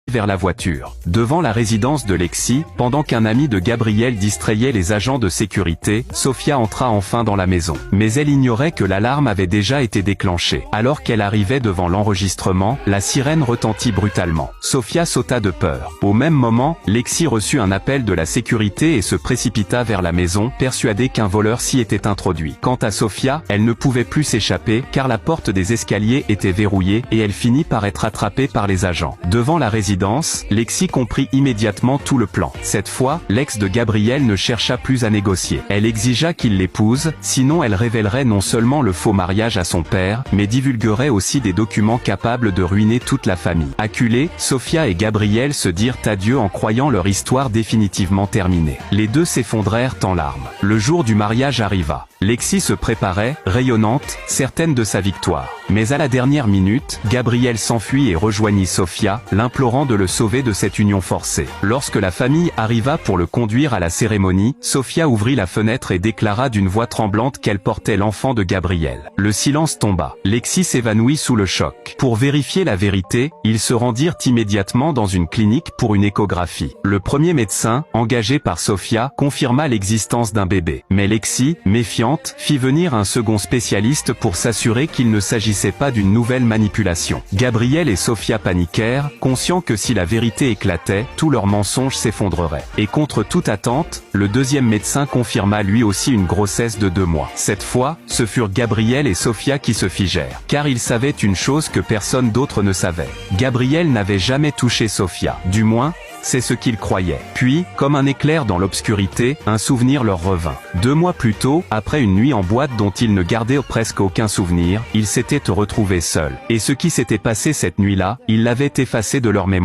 vers la voiture. Devant la résidence de Lexi, pendant qu'un ami de Gabriel distrayait les agents de sécurité, Sofia entra enfin dans la maison. Mais elle ignorait que l'alarme avait déjà été déclenchée. Alors qu'elle arrivait devant l'enregistrement, la sirène retentit brutalement. Sofia sauta de peur. Au même moment, Lexi reçut un appel de la sécurité et se précipita vers la maison, persuadée qu'un voleur s'y était introduit. Quant à Sofia, elle ne pouvait plus s'échapper, car la porte des escaliers était verrouillée, et elle finit par être attrapée par les agents. Devant la résidence, Lexi comprit immédiatement tout le plan. Cette fois, l'ex de Gabriel ne chercha plus à négocier. Elle exigea qu'il l'épouse, sinon elle révélerait non seulement le faux mariage à son père, mais divulguerait aussi des documents capables de ruiner toute la famille. Acculés, Sofia et Gabriel se dirent adieu en croyant leur histoire définitivement terminée. Les deux s'effondrèrent en larmes. Le jour du mariage arriva. Lexi se préparait, rayonnante, certaine de sa victoire. Mais à la dernière minute, Gabriel s'enfuit et rejoignit Sofia, l'implorant de le sauver de cette union forcée. Lorsque la famille arriva pour le conduire à la cérémonie, Sofia ouvrit la fenêtre et déclara d'une voix tremblante qu'elle portait l'enfant de Gabriel. Le silence tomba. Lexi s'évanouit sous le choc. Pour vérifier la vérité, ils se rendirent immédiatement dans une clinique pour une échographie. Le premier médecin, engagé par Sofia, confirma l'existence d'un bébé. Mais Lexi, méfiante, fit venir un second spécialiste pour s'assurer qu'il ne s'agissait pas d'une nouvelle manipulation. Gabriel et Sofia paniquèrent, conscients que si la vérité éclatait, tout leur mensonge s'effondrerait. Et contre toute attente, le deuxième médecin confirma lui aussi une grossesse de 2 mois. Cette fois, ce furent Gabriel et Sofia qui se figèrent. Car ils savaient une chose que personne d'autre ne savait. Gabriel n'avait jamais touché Sofia. Du moins, c'est ce qu'ils croyaient. Puis, comme un éclair dans l'obscurité, un souvenir leur revint. 2 mois plus tôt, après une nuit en boîte dont ils ne gardaient presque aucun souvenir, ils s'étaient retrouvés seuls. Et ce qui s'était passé cette nuit-là, ils l'avaient effacé de leur mémoire.